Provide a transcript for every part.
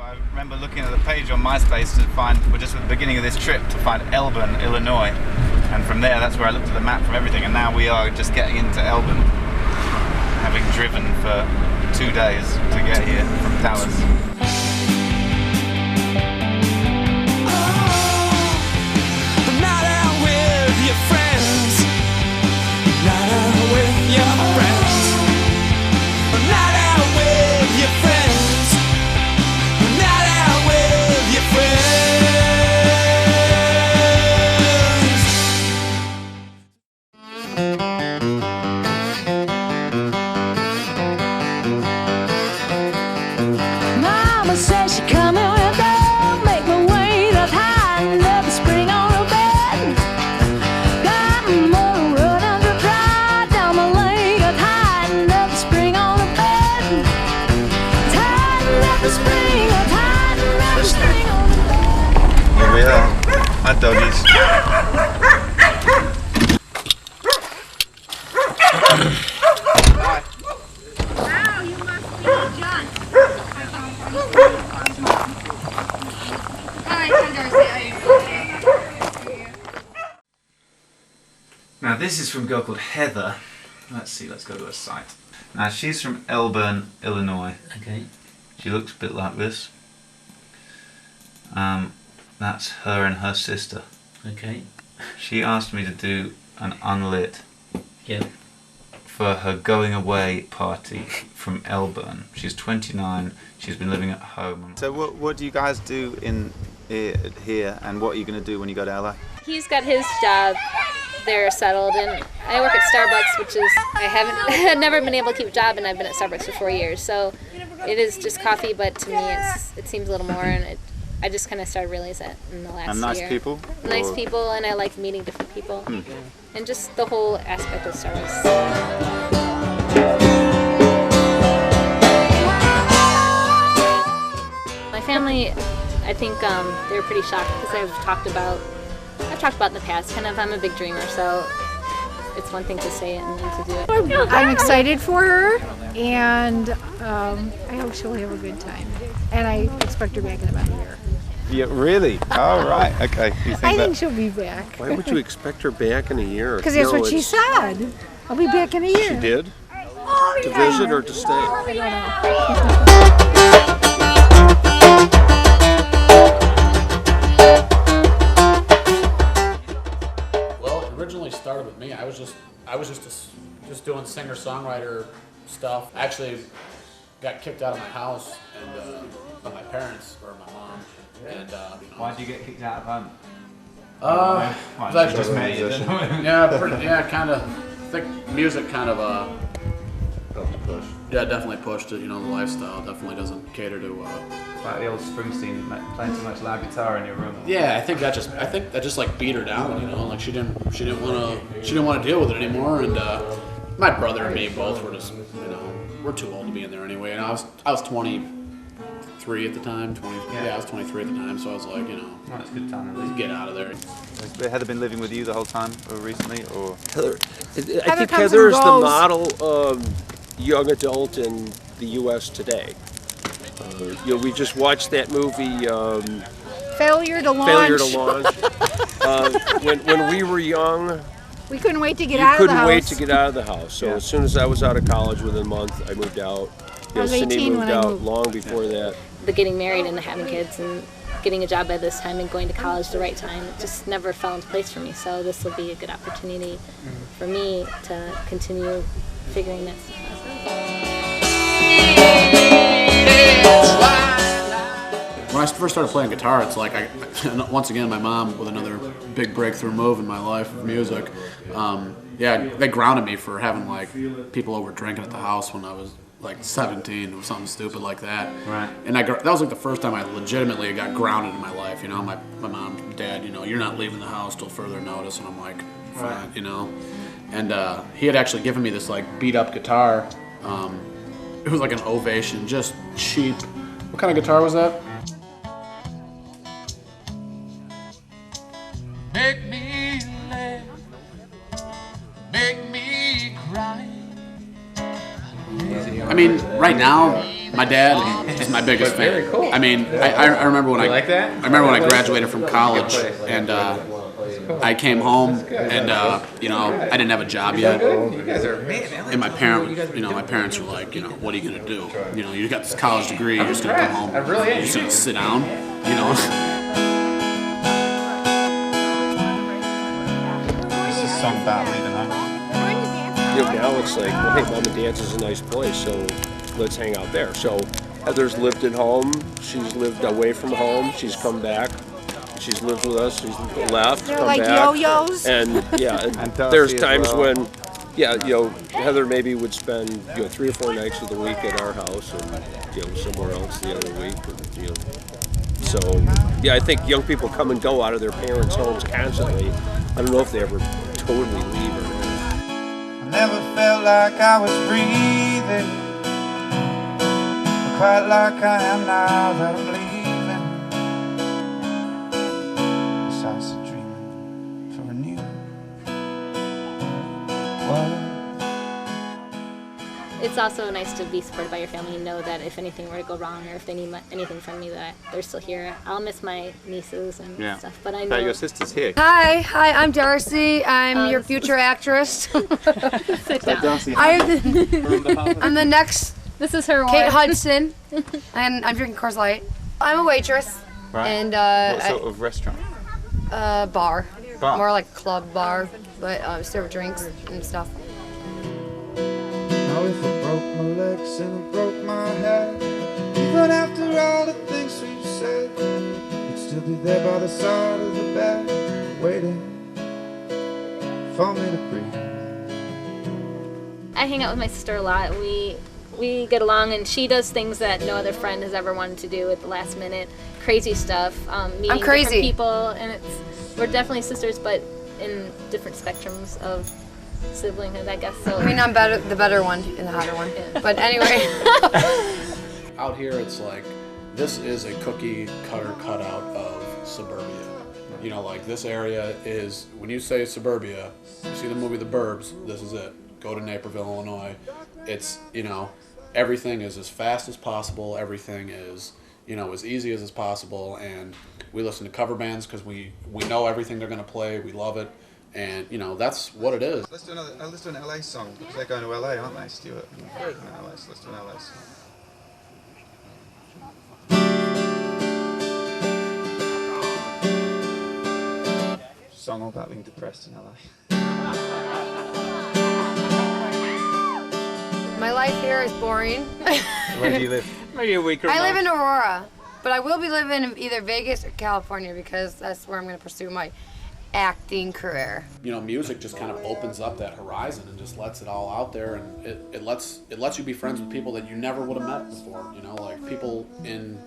I remember looking at the page on MySpace to find, we're just at the beginning of this trip, to find Elburn, Illinois. And from there, that's where I looked at the map from everything. And now we are just getting into Elburn, having driven for 2 days to get here from Dallas. Mama says she coming with her, make me wait up high and let the spring on her bed. Got more run under dry down the lane up high and let the spring on her bed. Tight and let the spring, tight and let the spring on her bed. Here we are, our doggies. Wow, you must be Jont. Hi, I'm Darcy. Now this is from a girl called Heather. Let's see, let's go to her site. Now she's from Elburn, Illinois. Okay. She looks a bit like this. That's her and her sister. Okay. She asked me to do an unlit Yep. for her going away party from Elburn. She's 29, she's been living at home. So what do you guys do in here, and what are you going to do when you go to LA? He's got his job. They're settled, and I work at Starbucks, which is, I've never been able to keep a job, and I've been at Starbucks for 4 years. So it is just coffee, but to me it seems a little more, and I just kind of started realizing that in the last year. And nice people? Nice people, and I like meeting different people. And just the whole aspect of Starbucks. My family, I think they were pretty shocked because I've talked about in the past, kind of, I'm a big dreamer, so it's one thing to say it and then to do it. I'm excited for her, and I hope she'll have a good time. And I expect her back in about a year. Yeah, really? Oh, right, okay. You think I think she'll be back. Why would you expect her back in a year? Because that's what she said. I'll be back in a year. She did? Oh, To yeah. visit or to stay? I Well, it originally started with me. I was just doing singer-songwriter stuff. I actually got kicked out of my house and by my parents or my mom. And Why did you get kicked out of home? I was actually just made it. yeah, kind of. I think music kind of Push. yeah, definitely pushed it. You know, the lifestyle definitely doesn't cater to. Like the old Springsteen playing too much loud guitar in your room. Yeah, I think that just like beat her down. You know, like she didn't want to deal with it anymore. And my brother and me both were just, we're too old to be in there anyway. And I was 23 at the time. I was 23 at the time. So I was like, That's a good time. At least. get out of there. Has Heather been living with you the whole time, or recently, or? Heather, I think comes Heather and is the goes. model young adult in the U.S. today. We just watched that movie, Failure to launch. Failure to Launch. When we were young, We couldn't wait to get you out of the couldn't house. wait to get out of the house. So Yeah. as soon as I was out of college, within a month, I moved out. I was Cindy 18 when moved I out moved. long before that. The getting married and the having kids and getting a job by this time and going to college the right time, it just never fell into place for me. So this will be a good opportunity for me to continue figuring that stuff out. When I first started playing guitar, it's like once again, my mom with another big breakthrough move in my life of music. They grounded me for having like people over drinking at the house when I was like 17 or something stupid like that. Right. And that was like the first time I legitimately got grounded in my life. My mom and dad, you're not leaving the house till further notice, and I'm like, fine, And he had actually given me this like beat up guitar. It was like an Ovation, just cheap. What kind of guitar was that? Make me laugh, make me cry. I mean, right now, my dad and He's my biggest fan. Very cool. I mean, I remember when You like that? I remember when I graduated from college, and I came home, and you know, I didn't have a job yet. You guys are amazing. And my parents were like, you know, what are you gonna do? You know, you got this college degree, you're just gonna come home, you're just gonna sit down, you know. This is a song about leaving home. You know, now it's like, well, hey, Mom and Dad's is a nice place, so let's hang out there. So Heather's lived at home. She's lived away from home. She's come back. She's lived with us. She's left, They're come like back. yo-yos. And yeah, And Darcy there's as times well. when, yeah, you know, Heather maybe would spend, you know, 3 or 4 nights of the week at our house, and you know, somewhere else the other week. And, you know, so yeah, I think young people come and go out of their parents' homes constantly. I don't know if they ever totally leave or not. I never felt like I was breathing, quite like I am now that I'm leaving. Yes, I was dreaming for a new world. It's also nice to be supported by your family and know that if anything were to go wrong or if they need anything from me, that they're still here. I'll miss my nieces and stuff, but I know. Your sister's here. Hi, I'm Darcy. I'm your future actress. Sit down. Darcy. I'm the next This is her Kate wife. Hudson, and I'm drinking Coors Light. I'm a waitress, Right. and What sort of restaurant? bar, Bar. more like club bar, but serve drinks and stuff. Now if I broke my legs and I broke my head, even after all the things we've said, you'd still be there by the side of the bed, waiting for me to breathe. I hang out with my sister a lot. We get along, and she does things that no other friend has ever wanted to do at the last minute. Crazy stuff, meeting I'm crazy. different people, and we're definitely sisters, but in different spectrums of siblinghood, I guess. So I mean, I'm the better one and the hotter one. Yeah. But anyway, Out here, it's like, this is a cookie cutter cutout of suburbia. You know, like this area is, when you say suburbia, you see the movie The Burbs, this is it. Go to Naperville, Illinois. It's, you know, everything is as fast as possible. Everything is, you know, as easy as possible. And we listen to cover bands because we know everything they're going to play. We love it. And, you know, that's what it is. Let's do an LA song, because they're going to LA, aren't they, Stuart? Let's do an LA song. Song all about being depressed in LA. my life here is boring. Where do you live? Maybe a week or I live in Aurora, but I will be living in either Vegas or California because that's where I'm going to pursue my acting career. You know, music just kind of opens up that horizon and just lets it all out there, and it lets you be friends with people that you never would have met before. You know, like people in,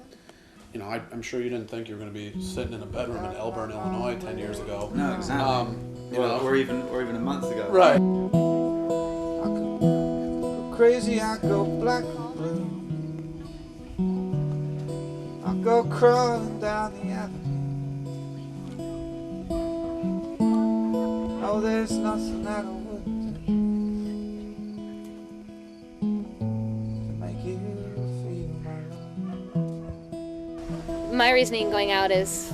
you know, I'm sure you didn't think you were going to be sitting in a bedroom in Elburn, Illinois 10 years ago. No, exactly. You know, or even a month ago. right. I could go crazy, I go black and blue. I go crawling down the avenue. Oh, there's nothing that I wouldn't do to make you feel my love. my reasoning going out is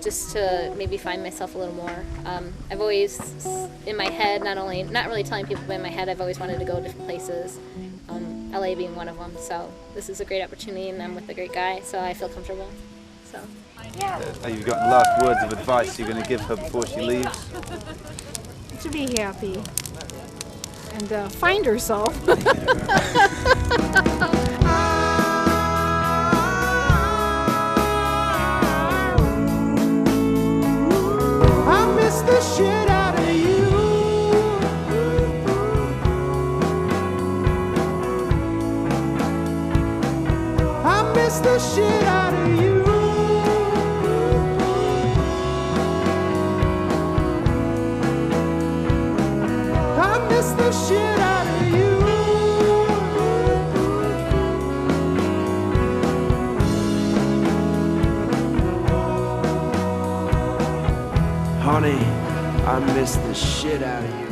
just to maybe find myself a little more. I've always, in my head, not really telling people, but in my head, I've always wanted to go different places, LA being one of them. So this is a great opportunity, and I'm with a great guy, so I feel comfortable. So. You've got last words of advice you're going to give her before she leaves? To be happy and find herself. I miss the shit out of you. I miss the shit out of you. I miss the shit out of you. Honey, I miss the shit out of you.